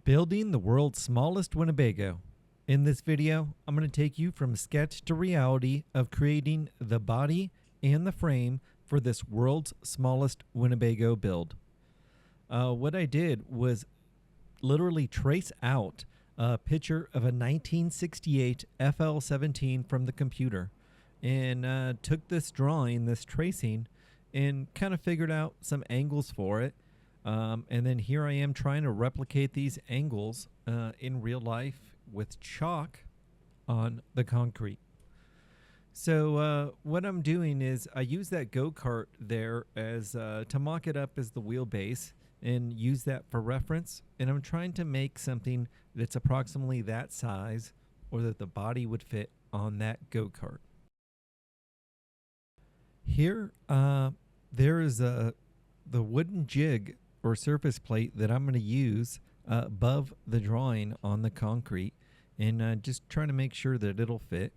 Building the world's smallest Winnebago. In this video, I'm going to take you from sketch to reality of creating the body and the frame for this world's smallest Winnebago build. What I did was literally trace out a picture of a 1968 FL17 from the computer and took this drawing, this tracing, and kind of figured out some angles for it. And then here I am trying to replicate these angles in real life with chalk on the concrete. So what I'm doing is I use that go-kart there as to mock it up as the wheelbase and use that for reference. And I'm trying to make something that's approximately that size or that the body would fit on that go-kart. Here, there is the wooden jig or surface plate that I'm going to use above the drawing on the concrete, and just trying to make sure that it'll fit.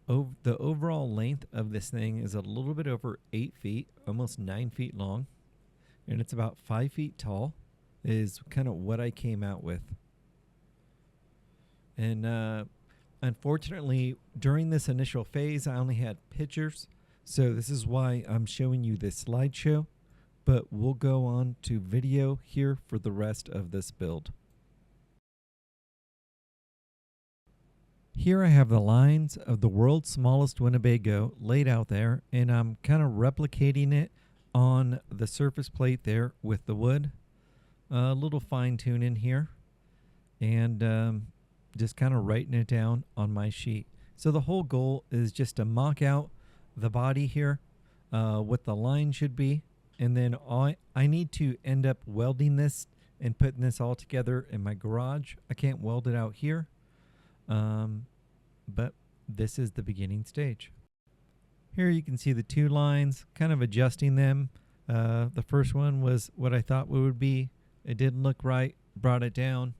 The overall length of this thing is a little bit over 8 feet, almost 9 feet long, and it's about 5 feet tall, is kind of what I came out with. And unfortunately, during this initial phase, I only had pictures, so this is why I'm showing you this slideshow, but we'll go on to video here for the rest of this build. Here I have the lines of the world's smallest Winnebago laid out there, and I'm kind of replicating it on the surface plate there with the wood. A little fine tuning here, and just kind of writing it down on my sheet. So the whole goal is just to mock out the body here, what the line should be, and then I need to end up welding this and putting this all together in my garage. I can't weld it out here, but this is the beginning stage. Here you can see the two lines, kind of adjusting them. The first one was what I thought it would be. It didn't look right, brought it down.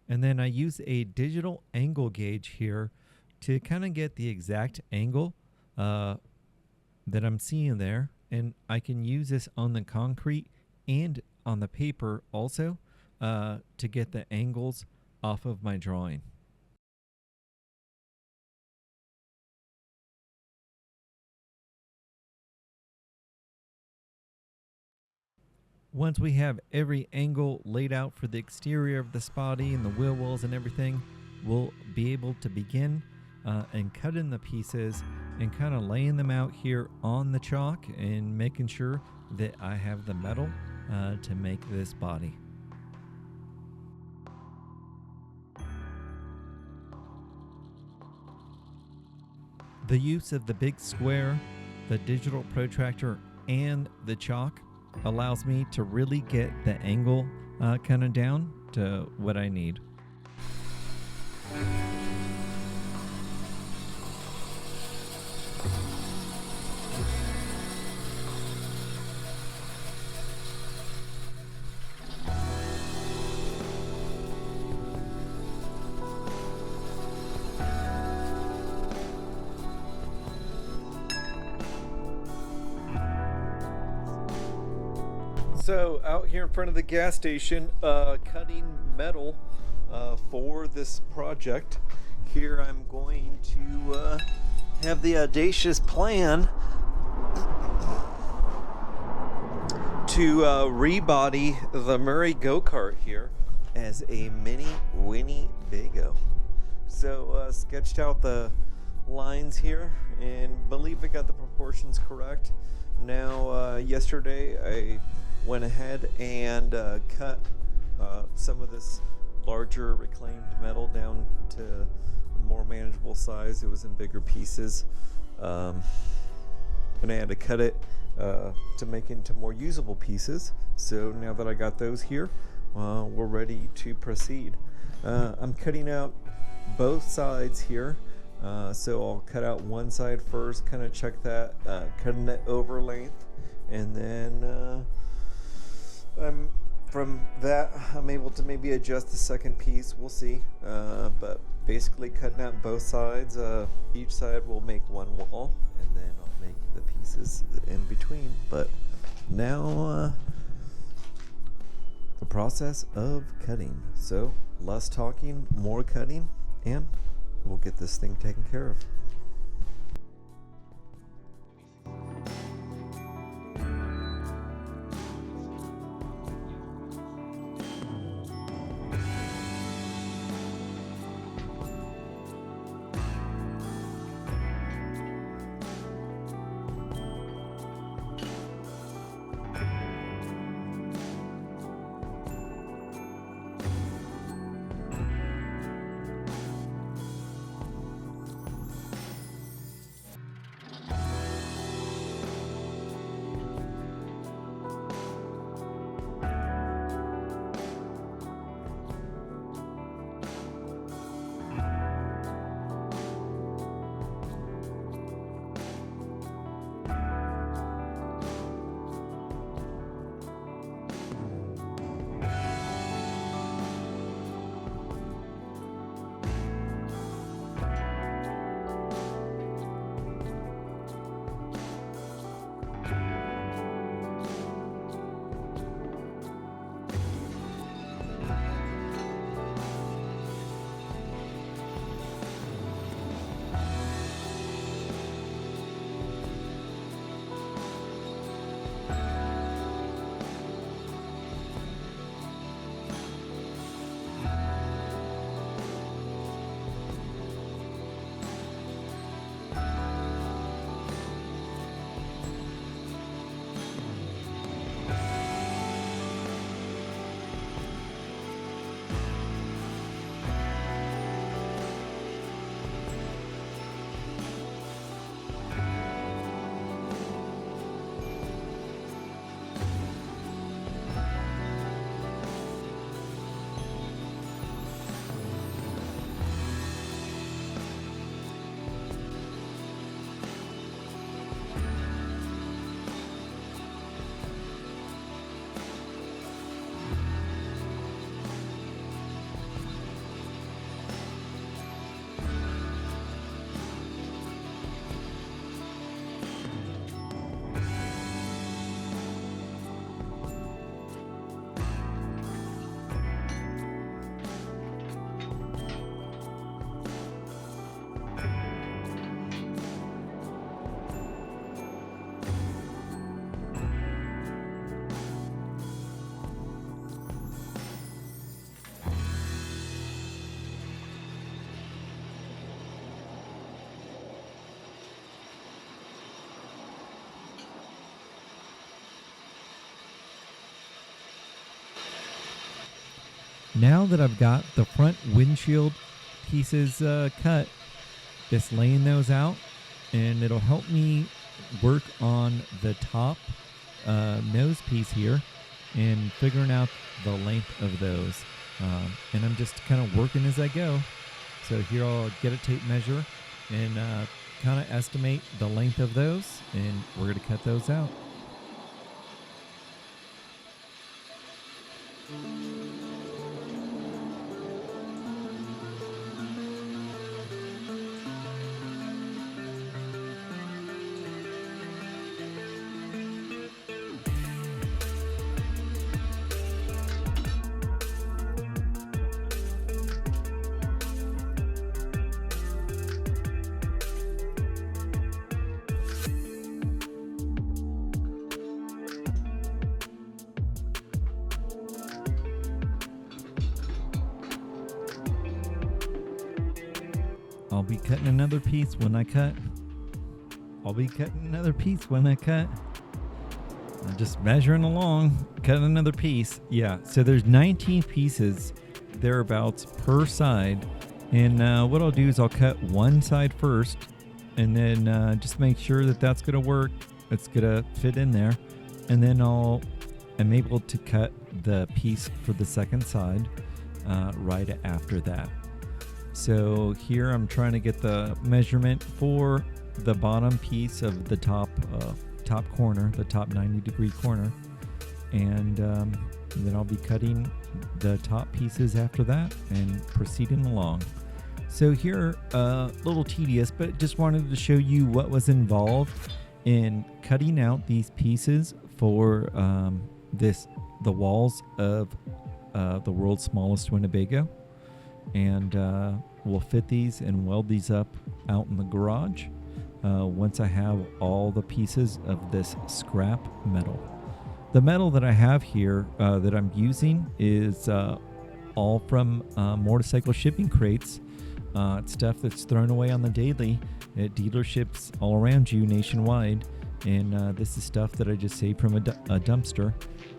And then I use a digital angle gauge here to kind of get the exact angle that I'm seeing there. And I can use this on the concrete and on the paper also to get the angles off of my drawing. Once we have every angle laid out for the exterior of this body and the wheel wells and everything, we'll be able to begin and cut in the pieces and kind of laying them out here on the chalk and making sure that I have the metal to make this body. The use of the big square, the digital protractor, and the chalk allows me to really get the angle kind of down to what I need. So out here in front of the gas station, cutting metal for this project. Here I'm going to have the audacious plan to rebody the Murray go-kart here as a mini Winnebago. So sketched out the lines here and believe I got the proportions correct. Now yesterday I went ahead and cut some of this larger reclaimed metal down to a more manageable size. It was in bigger pieces, and I had to cut it to make it into more usable pieces. So now that I got those here, we're ready to proceed. I'm cutting out both sides here, so I'll cut out one side first, kind of check that, cutting it over length, and then from that I'm able to maybe adjust the second piece. We'll see, but basically cutting out both sides. Each side will make one wall, and then I'll make the pieces in between. But now the process of cutting. So less talking, more cutting, and we'll get this thing taken care of. Now that I've got the front windshield pieces cut, just laying those out, and it'll help me work on the top nose piece here and figuring out the length of those. And I'm just kind of working as I go. So here I'll get a tape measure and kind of estimate the length of those, and we're going to cut those out. I'll be cutting another piece when I cut. I'm just measuring along, cutting another piece. Yeah, so there's 19 pieces thereabouts per side. And what I'll do is I'll cut one side first, and then just make sure that that's going to work. It's going to fit in there. And then I'm able to cut the piece for the second side right after that. So here I'm trying to get the measurement for the bottom piece of the top corner, the top 90-degree corner, and then I'll be cutting the top pieces after that and proceeding along. So here, a little tedious, but just wanted to show you what was involved in cutting out these pieces for this the walls of the world's smallest Winnebago, and we'll fit these and weld these up out in the garage once I have all the pieces of this scrap metal. The metal that I have here that I'm using is all from motorcycle shipping crates. It's stuff that's thrown away on the daily at dealerships all around you nationwide. And this is stuff that I just saved from a dumpster,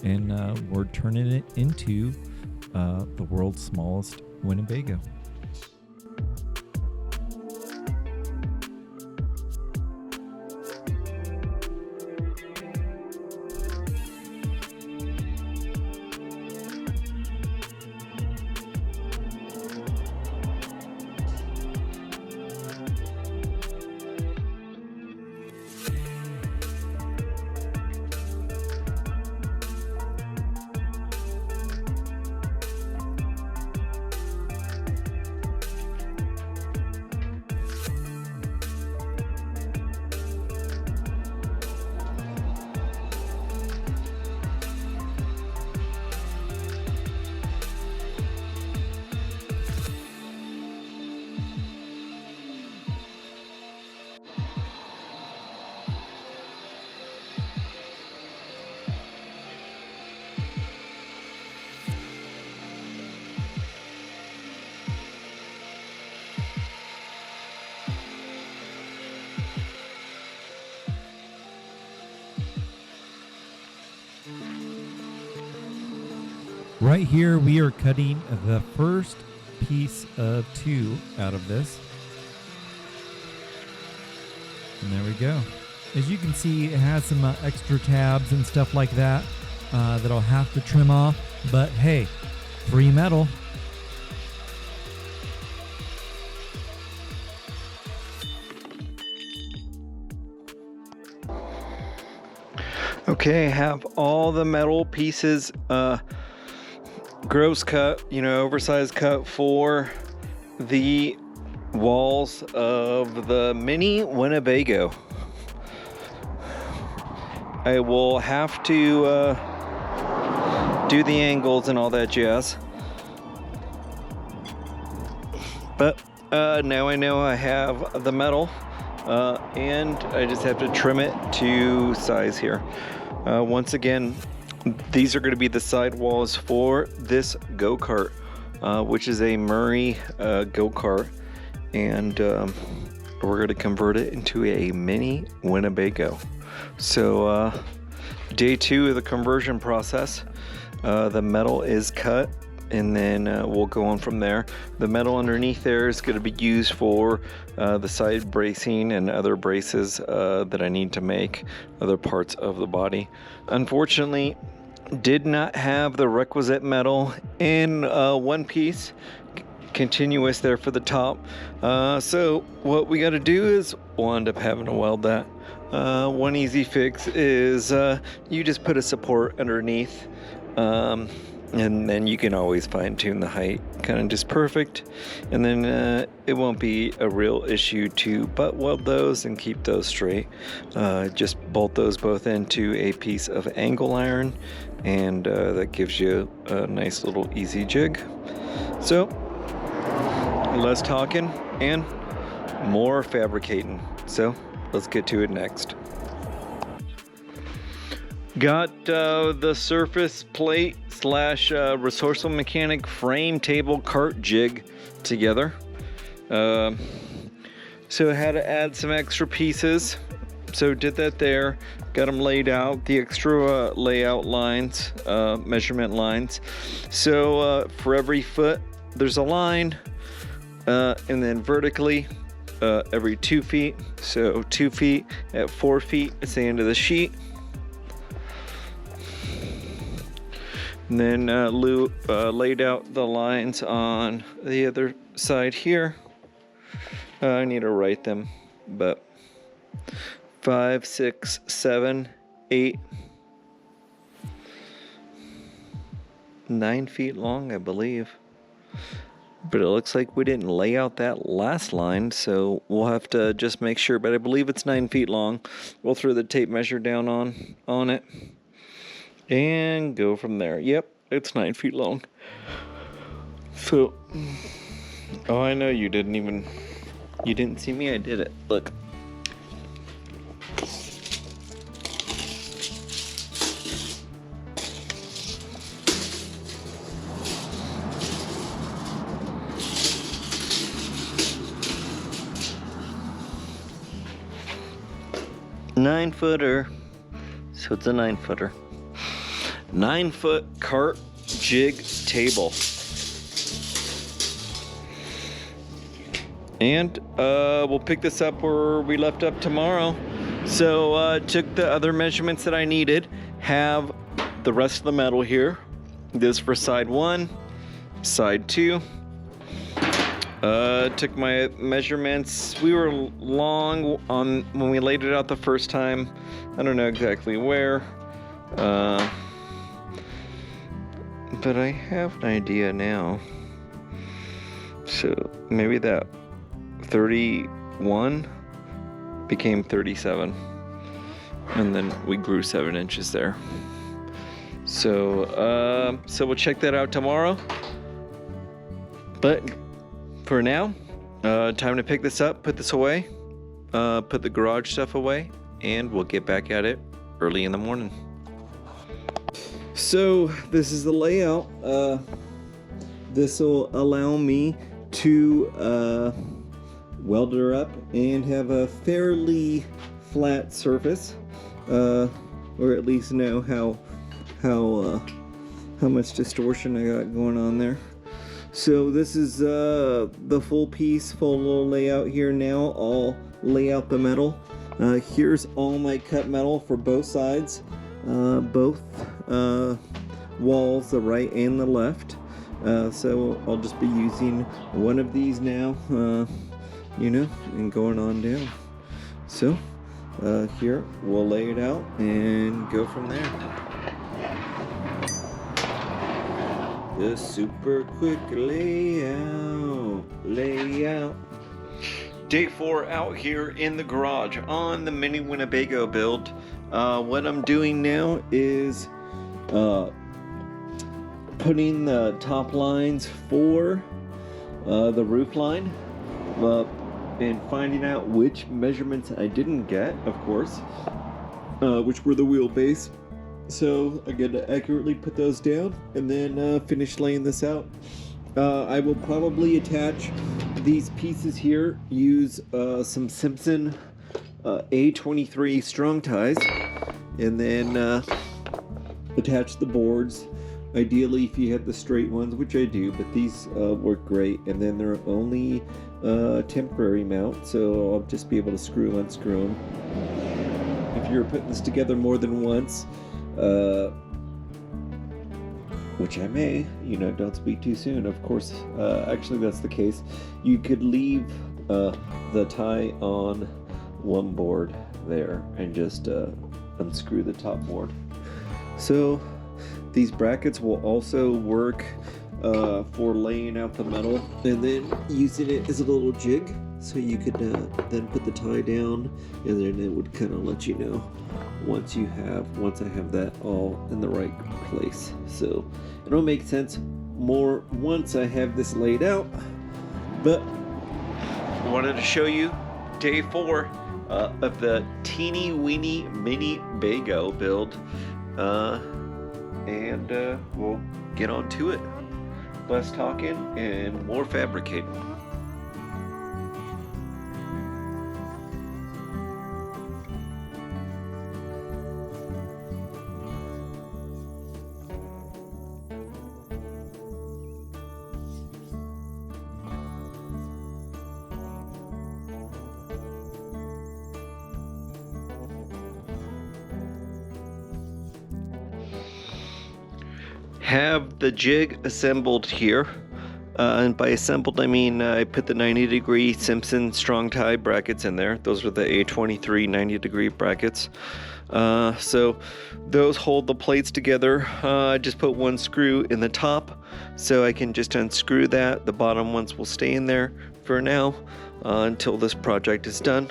and we're turning it into the world's smallest Winnebago. Right here, we are cutting the first piece of 2 out of this. And there we go. As you can see, it has some extra tabs and stuff like that that I'll have to trim off. But hey, free metal. Okay, have all the metal pieces gross cut, oversized cut for the walls of the mini Winnebago. I will have to do the angles and all that jazz, but now I know I have the metal, and I just have to trim it to size here. Once again, these are going to be the side walls for this go-kart, which is a Murray go-kart, and we're going to convert it into a mini Winnebago. So day 2 of the conversion process, the metal is cut, and then we'll go on from there. The metal underneath there is going to be used for the side bracing and other braces that I need to make other parts of the body. Unfortunately, did not have the requisite metal in one piece continuous there for the top, so what we got to do is we'll end up having to weld that. One easy fix is you just put a support underneath, and then you can always fine-tune the height kind of just perfect, and then it won't be a real issue to butt weld those and keep those straight. Just bolt those both into a piece of angle iron, and that gives you a nice little easy jig. So less talking and more fabricating, so let's get to it next. Got the surface plate / resourceful mechanic frame table cart jig together. So I had to add some extra pieces, so did that there. Got them laid out, the extra layout lines, measurement lines. So for every foot there's a line, and then vertically every 2 feet. So 2 feet at 4 feet is the end of the sheet. And then laid out the lines on the other side here. I need to write them, but 5, 6, 7, 8, 9 feet long, I believe. But it looks like we didn't lay out that last line, so we'll have to just make sure. But I believe it's 9 feet long. We'll throw the tape measure down on it. and go from there. Yep, it's 9 feet long. So, oh, I know you didn't see me. I did it. Look. Nine-footer. So it's a 9-footer. 9-foot cart jig table. And we'll pick this up where we left up tomorrow. So took the other measurements that I needed. Have the rest of the metal here. This for side 1, side 2. Took my measurements. We were long on when we laid it out the first time. I don't know exactly where. But I have an idea now. So maybe that 31 became 37. And then we grew 7 inches there. So we'll check that out tomorrow. But for now, time to pick this up, put this away, put the garage stuff away, and we'll get back at it early in the morning. So this is the layout. This will allow me to weld her up and have a fairly flat surface, or at least know how much distortion I got going on there. So this is the full piece, full little layout here now. I'll lay out the metal. Here's all my cut metal for both sides, both walls, the right and the left. So I'll just be using one of these now, and going on down. So here we'll lay it out and go from there. The super quick layout. Day 4 out here in the garage on the mini Winnebago build. What I'm doing now is putting the top lines for the roof line, and finding out which measurements I didn't get, of course, which were the wheelbase. So I got to accurately put those down and then finish laying this out. I will probably attach these pieces here, use some Simpson A23 strong ties, and then attach the boards. Ideally, if you have the straight ones, which I do, but these work great, and then they're only temporary mount, so I'll just be able to unscrew them. If you're putting this together more than once, which I may, don't speak too soon, of course. Actually, that's the case. You could leave the tie on one board there and just unscrew the top board. So these brackets will also work for laying out the metal and then using it as a little jig, so you could then put the tie down, and then it would kind of let you know once I have that all in the right place. So it'll make sense more once I have this laid out. But I wanted to show you day 4 of the teeny weeny mini Bago build, and we'll get on to it. Less talking and more fabricating. Have the jig assembled here, and by assembled I mean I put the 90-degree Simpson strong tie brackets in there. Those are the A23 90-degree brackets. So those hold the plates together. I just put one screw in the top, so I can just unscrew that. The bottom ones will stay in there for now until this project is done.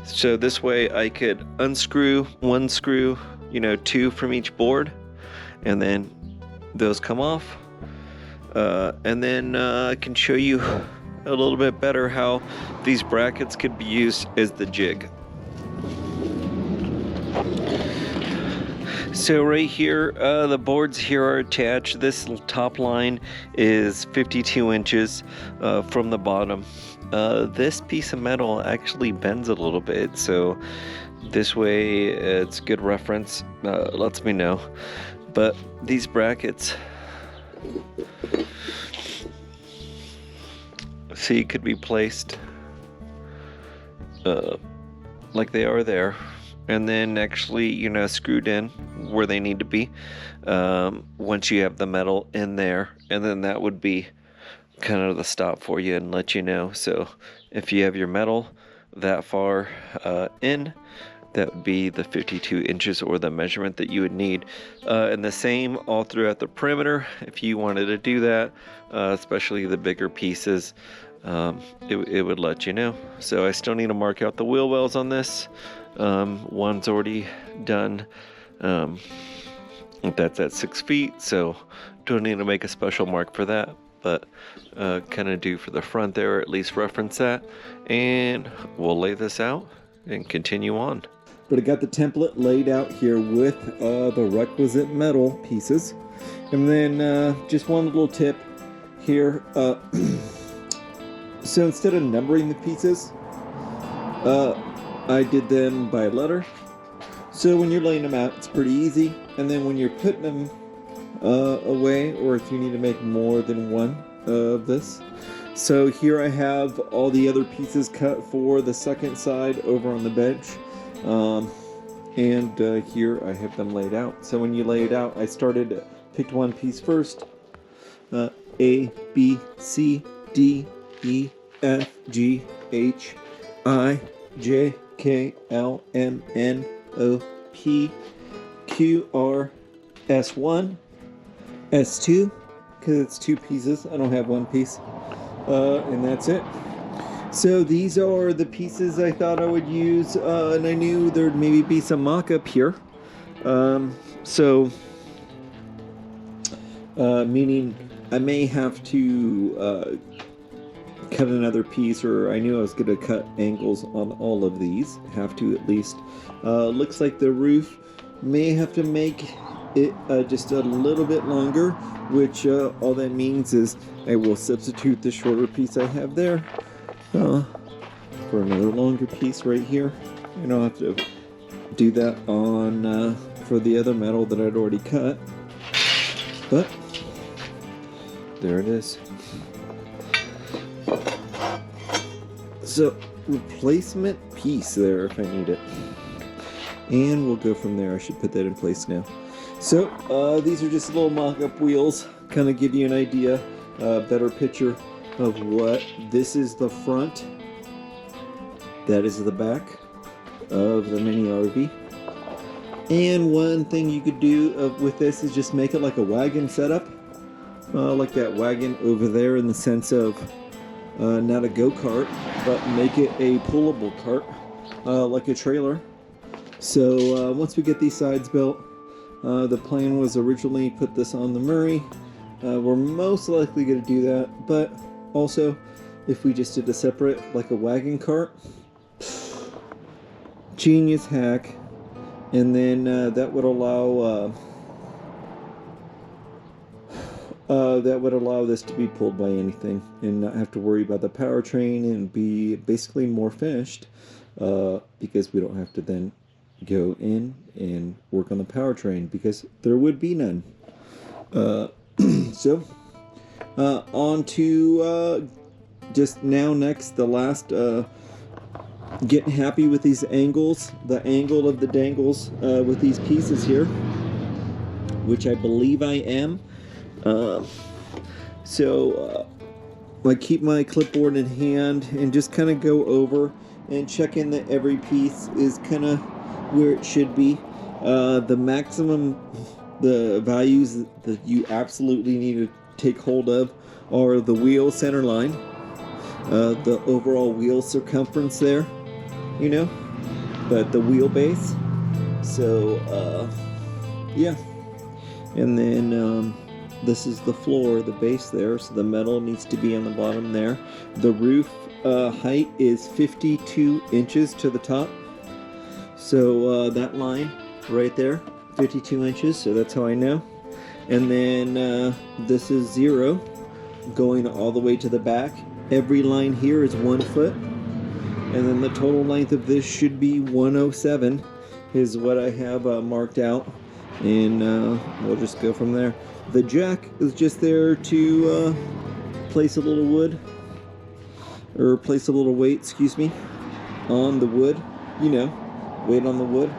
So this way I could unscrew one screw, 2 from each board, and then those come off. And then I can show you a little bit better how these brackets could be used as the jig. So right here, the boards here are attached. This top line is 52 inches from the bottom. This piece of metal actually bends a little bit, so this way it's good reference, lets me know. But these brackets, see, could be placed like they are there, and then actually, you know, screwed in where they need to be once you have the metal in there, and then that would be kind of the stop for you and let you know. So if you have your metal that far in, that would be the 52 inches or the measurement that you would need. And the same all throughout the perimeter if you wanted to do that, especially the bigger pieces. It would let you know. So I still need to mark out the wheel wells on this. One's already done. That's at 6 feet, so don't need to make a special mark for that, but kind of do for the front there, or at least reference that. And we'll lay this out and continue on. But I got the template laid out here with the requisite metal pieces. And then just one little tip here. So instead of numbering the pieces, I did them by letter. So when you're laying them out, it's pretty easy. And then when you're putting them away, or if you need to make more than one of this. So here I have all the other pieces cut for the second side over on the bench. And here I have them laid out. So when you lay it out, I picked one piece first. A, B, C, D, E, F, G, H, I, J, K, L, M, N, O, P, Q, R, S1, S2, because it's two pieces. I don't have one piece. And that's it. So these are the pieces I thought I would use, and I knew there'd maybe be some mock-up here. Meaning I may have to cut another piece, or I knew I was going to cut angles on all of these. Have to at least. Looks like the roof may have to make it just a little bit longer, which all that means is I will substitute the shorter piece I have there for another longer piece right here. And I'll have to do that on for the other metal that I'd already cut. But there it is. So replacement piece there if I need it. And we'll go from there. I should put that in place now. So these are just little mock-up wheels, kind of give you an idea, better picture of what this is the front, that is the back of the mini RV. And one thing you could do with this is just make it like a wagon setup, like that wagon over there, in the sense of not a go-kart, but make it a pullable cart, like a trailer. So once we get these sides built, the plan was originally put this on the Murray. We're most likely going to do that, but also if we just did a separate, like a wagon cart, genius hack. And then that would allow this to be pulled by anything and not have to worry about the powertrain, and be basically more finished, because we don't have to then go in and work on the powertrain, because there would be none. So on to just now next, the last getting happy with these angles, the angle of the dangles with these pieces here, which I believe I am. So I keep my clipboard in hand and just kind of go over and check in that every piece is kind of where it should be. The maximum, the values that you absolutely need to take hold of are the wheel center line, the overall wheel circumference there, you know, but the wheelbase. So yeah, And then this is the floor, the base there, so the metal needs to be on the bottom there. The roof height is 52 inches to the top. So that line right there, 52 inches, so that's how I know. And then this is 0 going all the way to the back. Every line here is 1 foot. And then the total length of this should be 107 is what I have marked out. And we'll just go from there. The jack is just there to place a little wood, or place a little weight, excuse me, on the wood, you know, weight on the wood,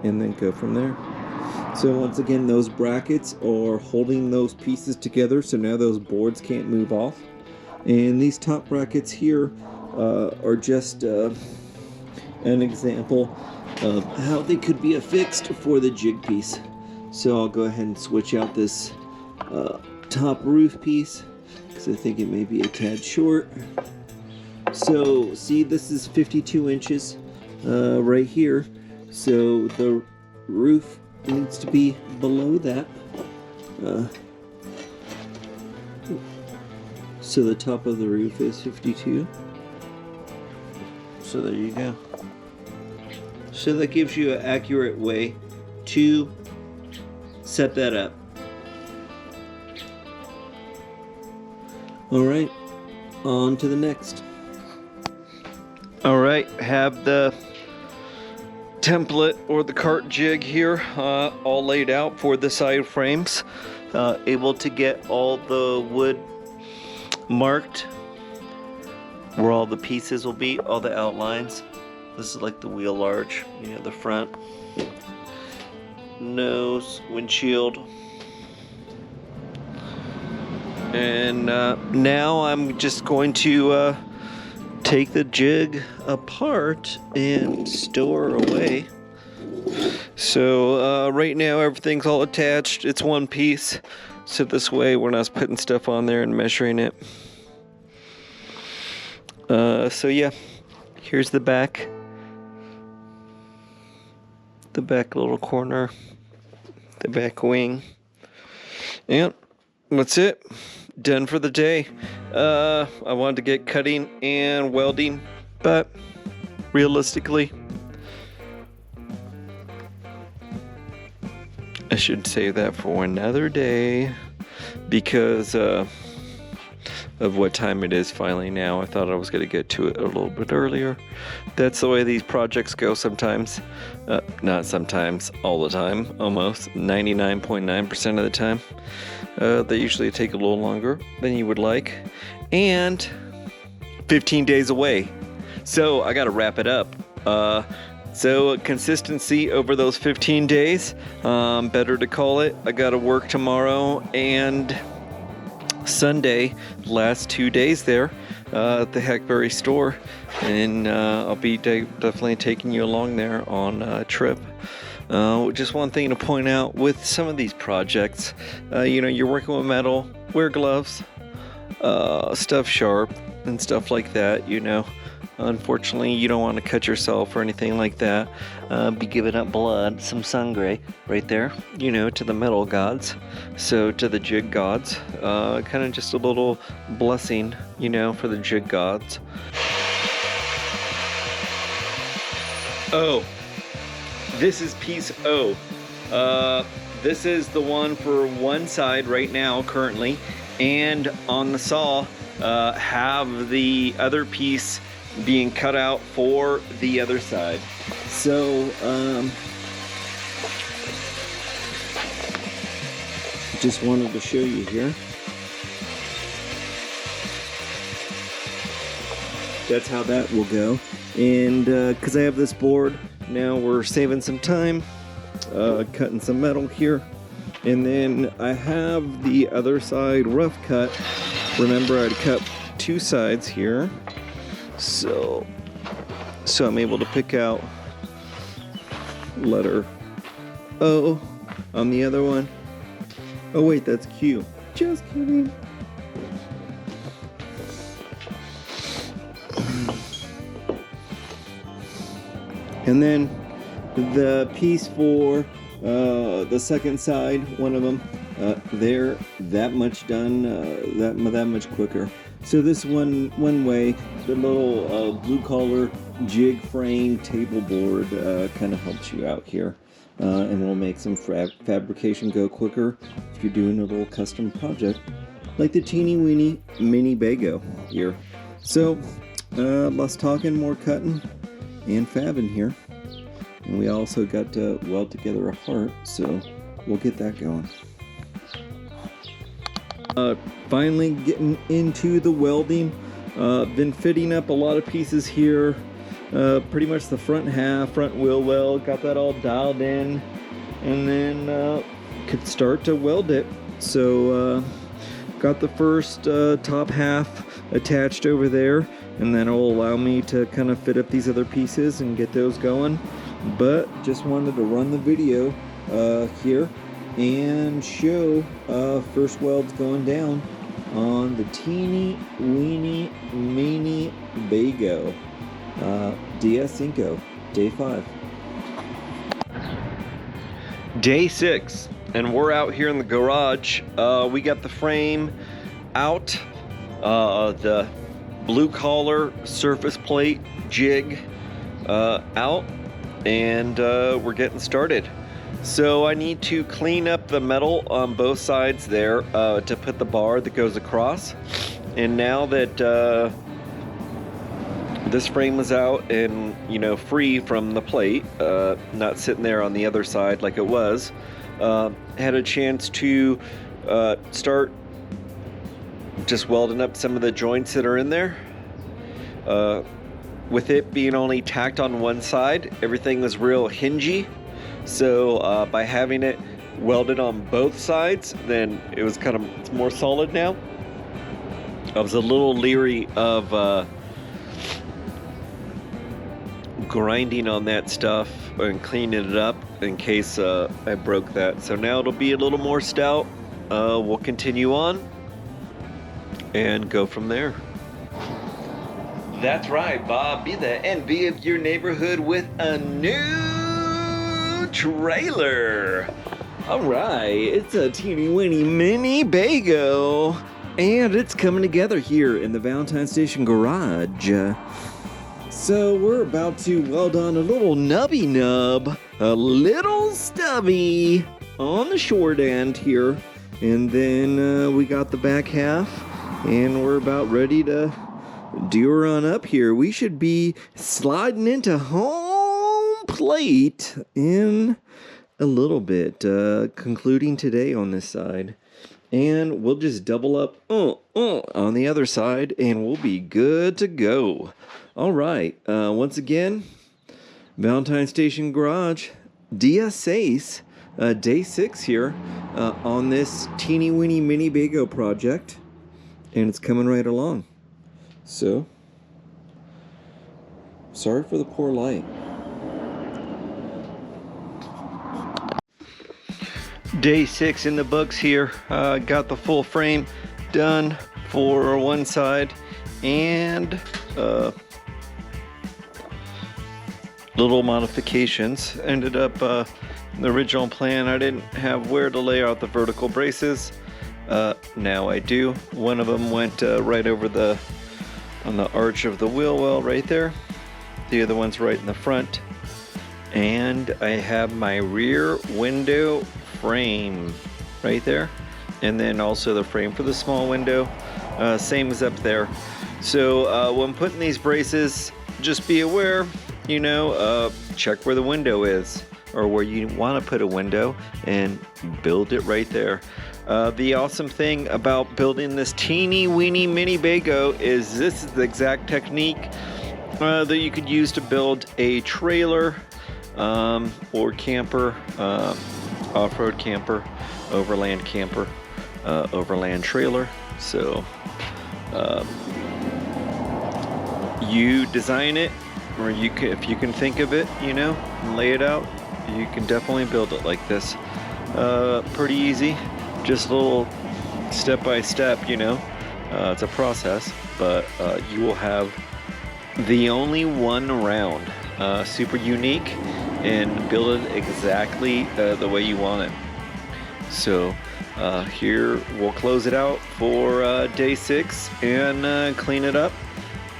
and then go from there. So once again, those brackets are holding those pieces together, so now those boards can't move off. And these top brackets here are just an example of how they could be affixed for the jig piece. So I'll go ahead and switch out this top roof piece because I think it may be a tad short. So see, this is 52 inches right here. So the roof needs to be below that. So the top of the roof is 52. So there you go. So that gives you an accurate way to set that up. All right, on to the next. All right, have the template or the cart jig here all laid out for the side frames. Able to get all the wood marked where all the pieces will be, all the outlines. This is like the wheel arch, you know, the front, nose, windshield. And now I'm just going to take the jig apart and store away. So right now everything's all attached. It's one piece. So this way we're not putting stuff on there and measuring it. So yeah, here's the back. The back little corner. The back wing. And that's it. Done for the day. I wanted to get cutting and welding, but realistically, I should save that for another day because of what time it is finally now. I thought I was going to get to it a little bit earlier. That's the way these projects go sometimes. Not sometimes, all the time, almost 99.9% of the time. They usually take a little longer than you would like. And 15 days away. So I got to wrap it up. So consistency over those 15 days, better to call it. I got to work tomorrow and Sunday, last 2 days there at the Hackberry store, and I'll be definitely taking you along there on a trip. Just one thing to point out with some of these projects, you know, you're working with metal, wear gloves, stuff sharp and stuff like that, you know. Unfortunately, you don't want to cut yourself or anything like that. Be giving up blood, some sangre right there, you know, to the metal gods. So to the jig gods, kind of just a little blessing, you know, for the jig gods. Oh, this is piece O. This is the one for one side right now, currently, and on the saw, have the other piece being cut out for the other side. So just wanted to show you here. That's how that will go. And because I have this board, now we're saving some time, cutting some metal here. And then I have the other side rough cut. Remember, I'd cut two sides here. So I'm able to pick out letter O on the other one. Oh wait, that's Q. Just kidding. And then the piece for the second side, one of them, they're that much done, that much quicker. So this one way, the little blue collar jig frame table board kind of helps you out here, and will make some fabrication go quicker if you're doing a little custom project like the teeny weeny Winnebago here. So less talking, more cutting and fabbing here. And we also got to weld together a heart, so we'll get that going. Finally getting into the welding. Been fitting up a lot of pieces here. Pretty much the front half, front wheel well, got that all dialed in, and then could start to weld it. So got the first top half attached over there, and then it'll allow me to kind of fit up these other pieces and get those going. But just wanted to run the video here and show first welds going down on the teeny weeny Winnebago DS5, day 5. Day 6, and we're out here in the garage. We got the frame out, the blue collar surface plate jig out, and we're getting started. So I need to clean up the metal on both sides there to put the bar that goes across. And now that this frame is out and, you know, free from the plate, not sitting there on the other side like it was, had a chance to start just welding up some of the joints that are in there. With it being only tacked on one side, everything was real hingy. So by having it welded on both sides, then it was kind of more solid now. I was a little leery of grinding on that stuff and cleaning it up in case I broke that. So now it'll be a little more stout. We'll continue on and go from there. That's right, Bob. Be the envy of your neighborhood with a new trailer. All right, it's a teeny weeny Winnebago, and it's coming together here in the Valentine Station garage. So we're about to weld on a little nubby nub, a little stubby on the short end here, and then we got the back half, and we're about ready to do a run up here. We should be sliding into home plate in a little bit, concluding today on this side, and we'll just double up on the other side, and we'll be good to go. All right, once again, Valentine Station Garage, DS6, day 6 here on this teeny weeny Winnebago project, and it's coming right along. So, sorry for the poor light. Day 6 in the books here. Got the full frame done for one side, and little modifications. Ended up the original plan, I didn't have where to lay out the vertical braces. Now I do. One of them went right over on the arch of the wheel well right there. The other one's right in the front. And I have my rear window frame right there. And then also the frame for the small window. Same as up there. So when putting these braces, just be aware, you know, check where the window is, or where you want to put a window, and build it right there. The awesome thing about building this teeny weeny Winnebago is this is the exact technique that you could use to build a trailer or camper, off-road camper, overland camper, overland trailer. So you design it, or you can, if you can think of it, you know, and lay it out, you can definitely build it like this. Pretty easy. Just a little step by step, you know. It's a process, but you will have the only one around. Super unique, and build it exactly the way you want it. So here we'll close it out for day 6 and clean it up,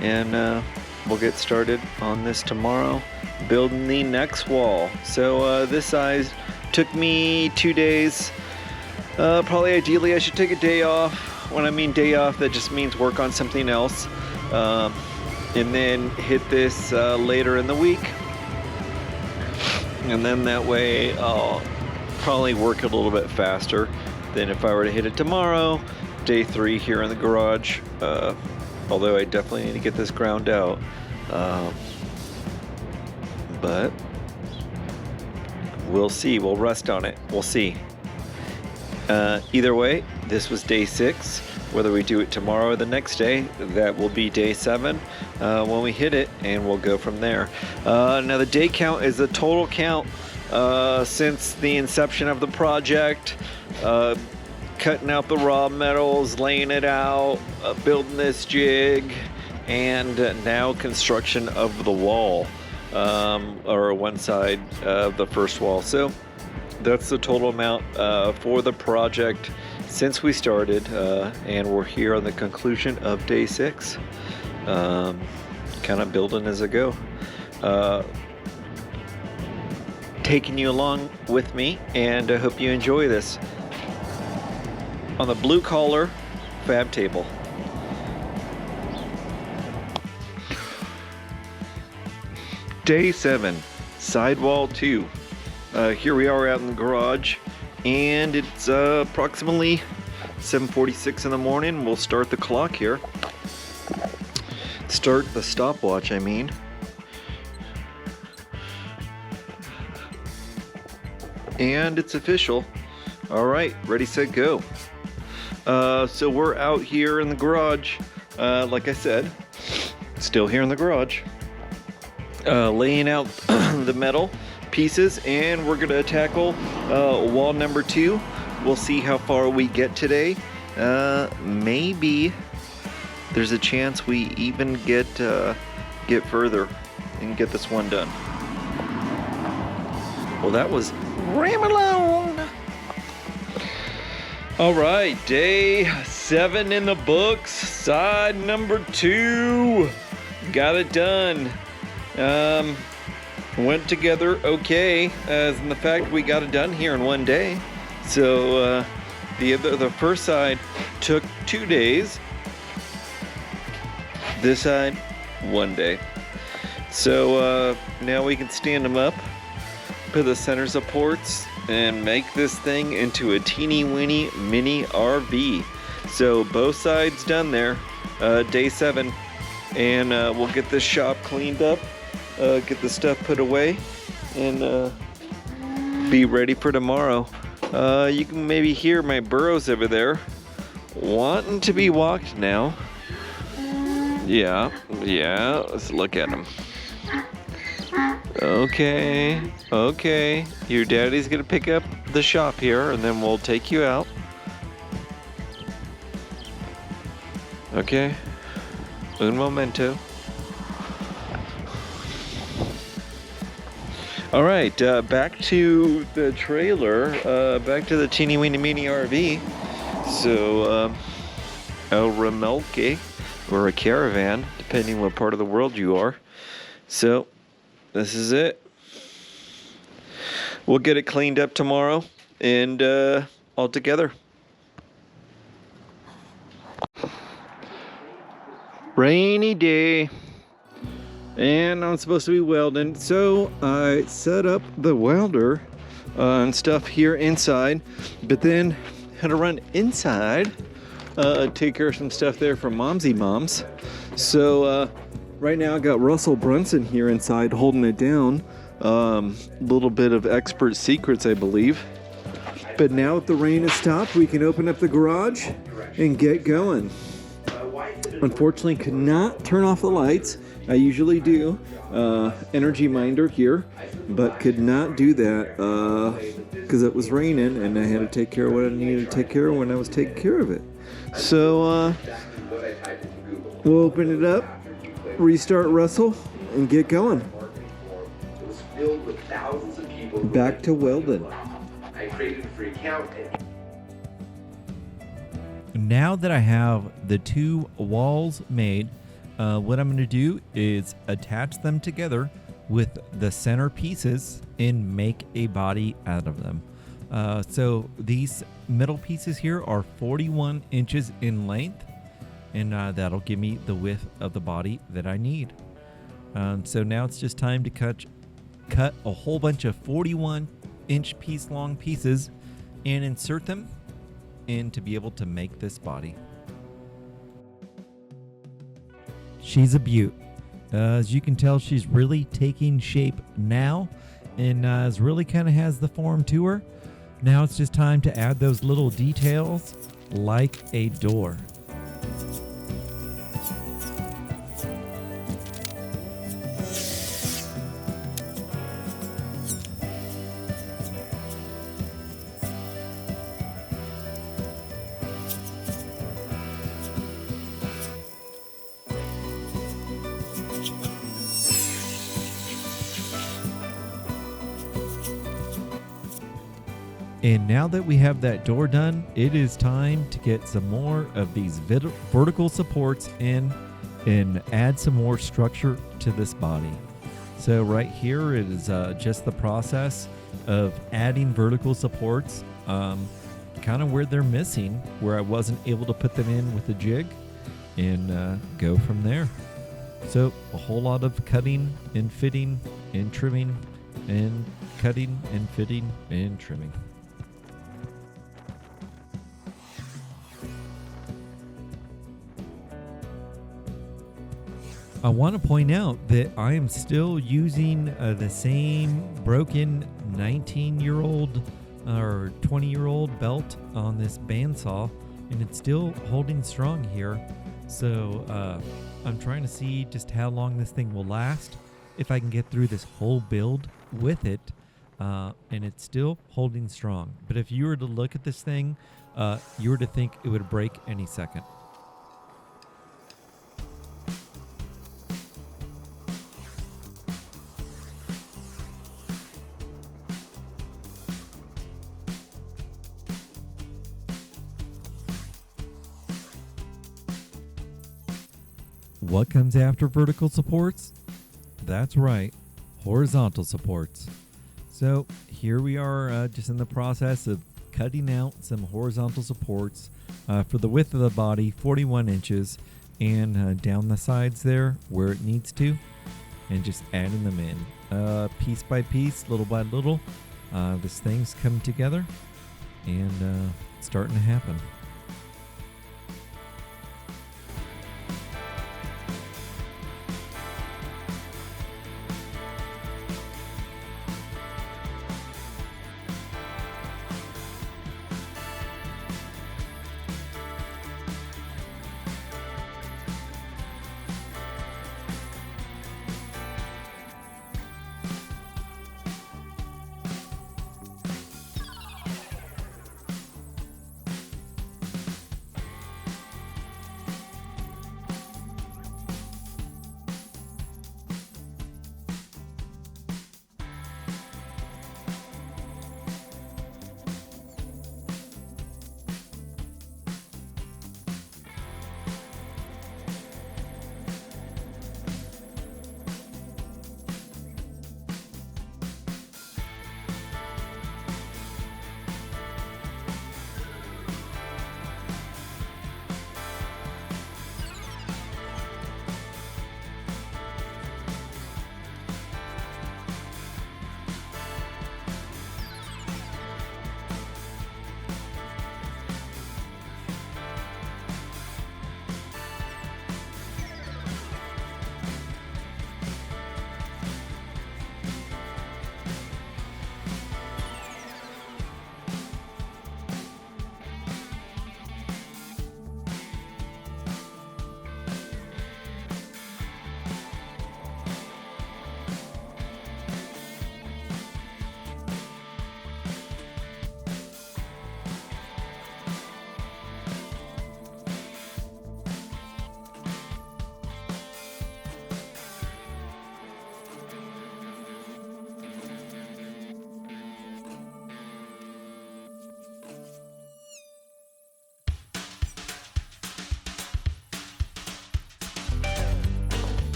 and we'll get started on this tomorrow, building the next wall. So this size took me 2 days. Probably ideally I should take a day off. When I mean day off, that just means work on something else, and then hit this later in the week, and then that way I'll probably work a little bit faster than if I were to hit it tomorrow, day 3 here in the garage. Although I definitely need to get this ground out, but we'll see. We'll rest on it. We'll see. Either way, this was day 6. Whether we do it tomorrow or the next day, that will be day 7 when we hit it, and we'll go from there. Now the day count is the total count since the inception of the project, cutting out the raw metals, laying it out, building this jig, and now construction of the wall, or one side of the first wall. So that's the total amount for the project since we started, and we're here on the conclusion of day 6, kind of building as I go, taking you along with me, and I hope you enjoy this on the blue collar fab table. Day 7, sidewall 2. Here we are out in the garage, and it's approximately 7:46 in the morning. We'll start the clock here. Start the stopwatch, I mean. And it's official. All right, ready, set, go. So we're out here in the garage, like I said, still here in the garage, laying out the metal pieces, and we're gonna tackle wall number 2. We'll see how far we get today. Maybe there's a chance we even get further and get this one done. Well, that was ram along. All right, day 7 in the books, side number 2. Got it done. Went together okay, as in the fact we got it done here in one day. So the first side took 2 days. This side, 1 day. So now we can stand them up, put the center supports, and make this thing into a teeny weeny mini RV. So both sides done there, day 7, and we'll get this shop cleaned up, get the stuff put away, and be ready for tomorrow. You can maybe hear my burros over there wanting to be walked now. Yeah, let's look at them. Okay, your daddy's gonna pick up the shop here, and then we'll take you out. Okay, un momento. All right, back to the trailer, back to the teeny weeny mini RV. So, a remolque, or a caravan, depending what part of the world you are. So, this is it. We'll get it cleaned up tomorrow, and all together. Rainy day, and I'm supposed to be welding, so I set up the welder and stuff here inside, but then had to run inside, take care of some stuff there for Momsy Moms. So right now I got Russell Brunson here inside holding it down. Little bit of expert secrets, I believe. But now that the rain has stopped, we can open up the garage and get going. Unfortunately, could not turn off the lights. I usually do. Energy minder here, but could not do that because it was raining, and I had to take care of what I needed to take care of when I was taking care of it. So we'll open it up, restart Russell, and get going. thousands of people. Back to Welding. I created a free account. Now that I have the two walls made, what I'm going to do is attach them together with the center pieces and make a body out of them. So these middle pieces here are 41 inches in length, and that'll give me the width of the body that I need. So now it's just time to cut a whole bunch of 41-inch long pieces and insert them in to be able to make this body. She's a beaut. As you can tell, she's really taking shape now, and is really kind of has the form to her. Now it's just time to add those little details like a door. And now that we have that door done, it is time to get some more of these vertical supports in and add some more structure to this body. So right here it is just the process of adding vertical supports, kind of where they're missing, where I wasn't able to put them in with the jig, and go from there. So a whole lot of cutting and fitting and trimming and cutting and fitting and trimming. I want to point out that I am still using the same broken 19-year-old or 20-year-old belt on this bandsaw, and it's still holding strong here. So I'm trying to see just how long this thing will last, if I can get through this whole build with it, and it's still holding strong. But if you were to look at this thing, you were to think it would break any second. What comes after vertical supports? That's right, horizontal supports. So here we are just in the process of cutting out some horizontal supports for the width of the body, 41 inches, and down the sides there where it needs to, and just adding them in piece by piece, little by little. This thing's coming together and starting to happen.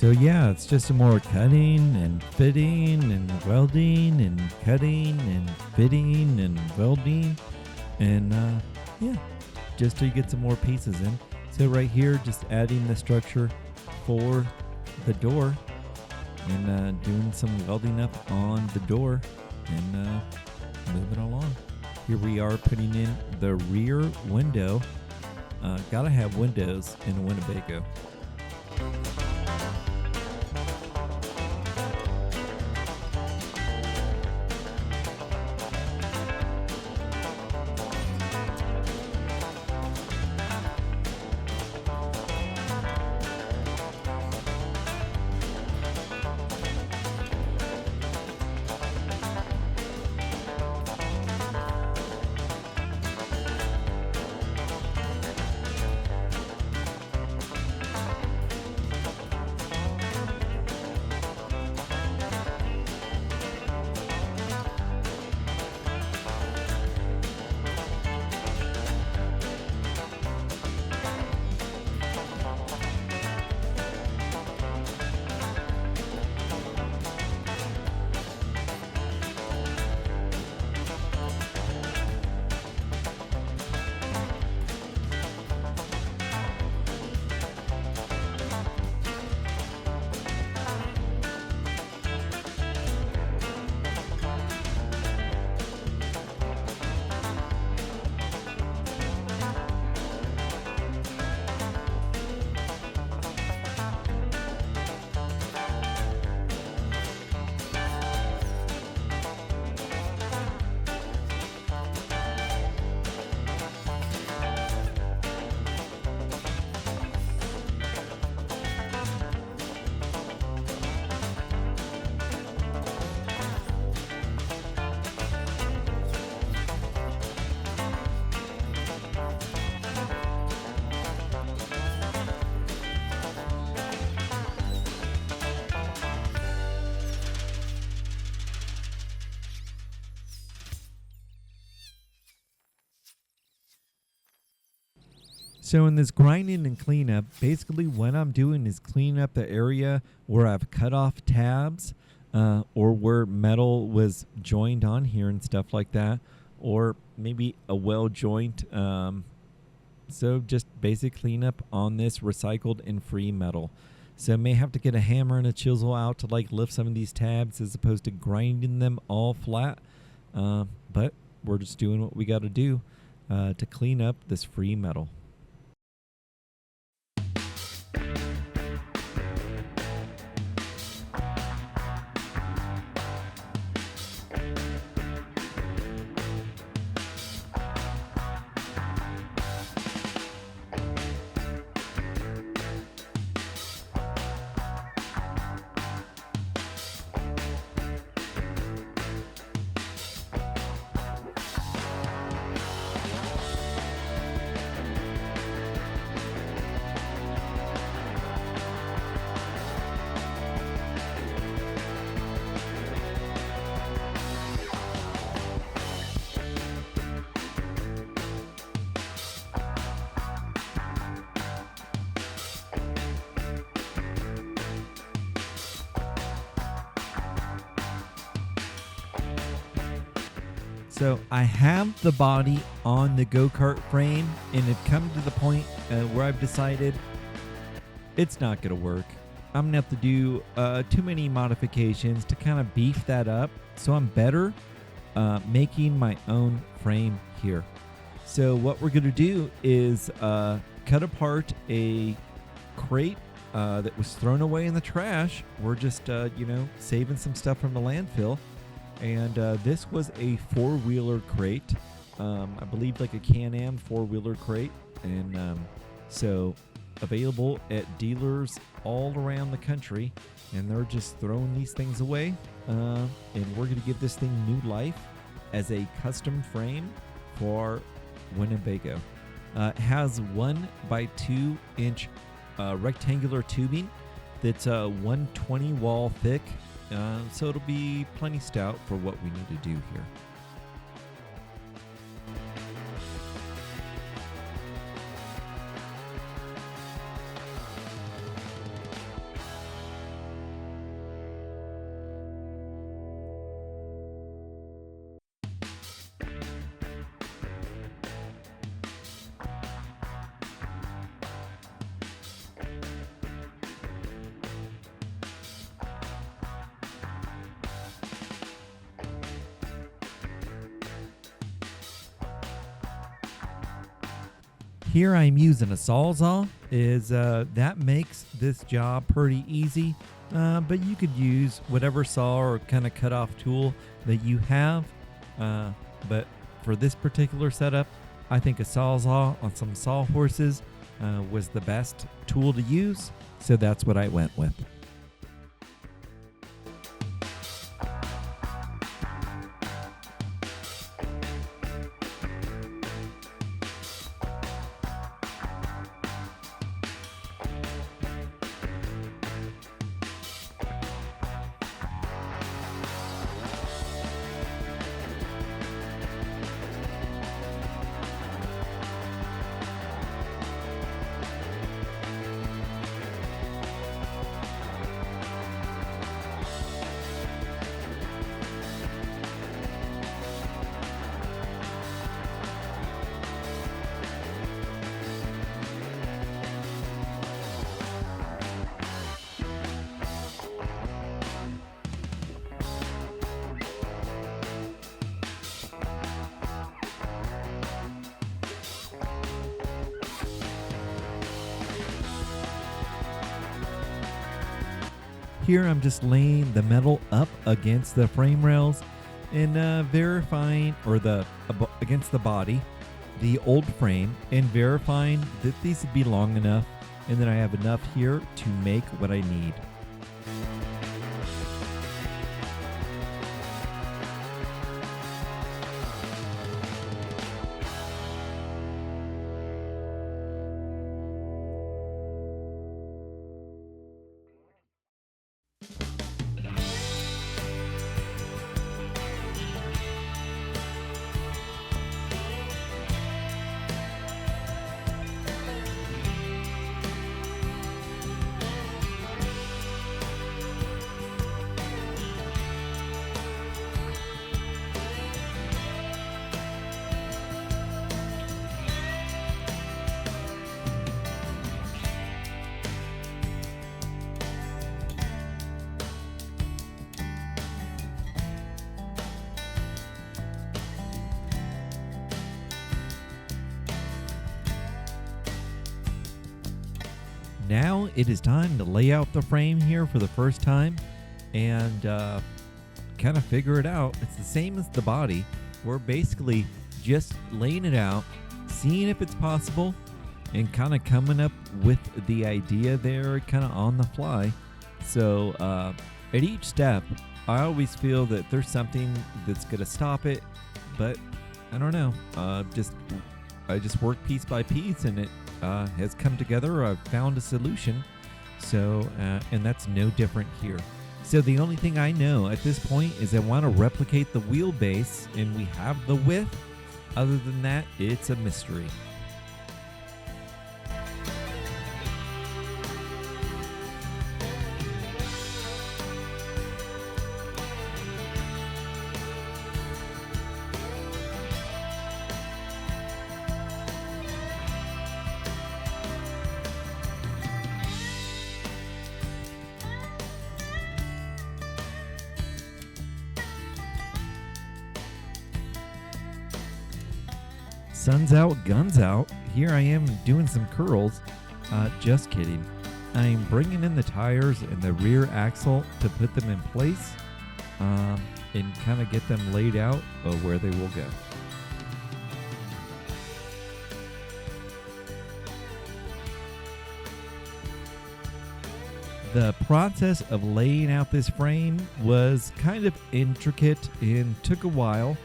So yeah, it's just some more cutting and fitting and welding and cutting and fitting and welding. And yeah, just to get some more pieces in. So right here, just adding the structure for the door and doing some welding up on the door and moving along. Here we are putting in the rear window. Gotta have windows in a Winnebago. So in this grinding and cleanup, basically what I'm doing is cleaning up the area where I've cut off tabs or where metal was joined on here and stuff like that, or maybe a weld joint. So just basic cleanup on this recycled and free metal. So I may have to get a hammer and a chisel out to like lift some of these tabs as opposed to grinding them all flat. But we're just doing what we got to do to clean up this free metal. So I have the body on the go-kart frame and have come to the point where I've decided it's not going to work. I'm going to have to do too many modifications to kind of beef that up. So I'm better making my own frame here. So what we're going to do is cut apart a crate that was thrown away in the trash. We're just, saving some stuff from the landfill. And this was a four-wheeler crate, I believe like a Can-Am four-wheeler crate, and so available at dealers all around the country, and they're just throwing these things away, and we're going to give this thing new life as a custom frame for Winnebago. It has 1 by 2 inch rectangular tubing that's 120 wall thick. So it'll be plenty stout for what we need to do here. Here I'm using a Sawzall. That makes this job pretty easy, but you could use whatever saw or kind of cutoff tool that you have. But for this particular setup, I think a Sawzall on some sawhorses was the best tool to use, so that's what I went with. Here I'm just laying the metal up against the frame rails and verifying, or against the body, the old frame, and verifying that these would be long enough and that I have enough here to make what I need. Now it is time to lay out the frame here for the first time and kind of figure it out. It's the same as the body. We're basically just laying it out, seeing if it's possible, and kind of coming up with the idea there kind of on the fly. So at each step, I always feel that there's something that's going to stop it, but I don't know. I just work piece by piece, and it has come together. I've found a solution. So, and that's no different here. So the only thing I know at this point is I want to replicate the wheelbase, and we have the width. Other than that, it's a mystery. Sun's out, guns out. Here I am doing some curls. Just kidding. I'm bringing in the tires and the rear axle to put them in place and kind of get them laid out where they will go. The process of laying out this frame was kind of intricate and took a while.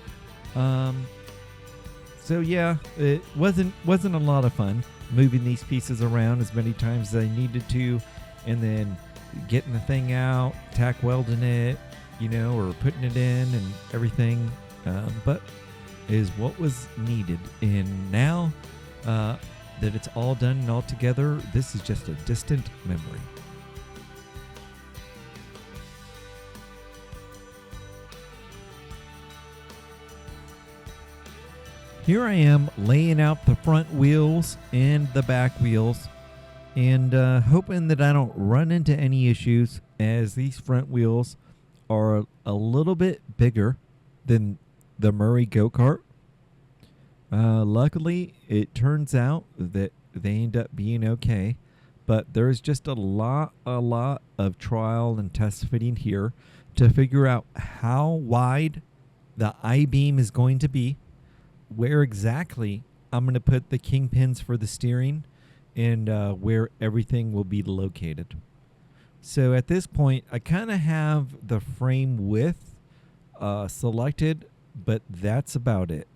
So yeah, it wasn't a lot of fun moving these pieces around as many times as I needed to, and then getting the thing out, tack welding it, or putting it in and everything. But is what was needed. And now that it's all done and all together, this is just a distant memory. Here I am laying out the front wheels and the back wheels, and hoping that I don't run into any issues, as these front wheels are a little bit bigger than the Murray go-kart. Luckily, it turns out that they end up being okay, but there's just a lot of trial and test fitting here to figure out how wide the I-beam is going to be, where exactly I'm going to put the kingpins for the steering, and where everything will be located. So at this point, I kind of have the frame width selected, but that's about it.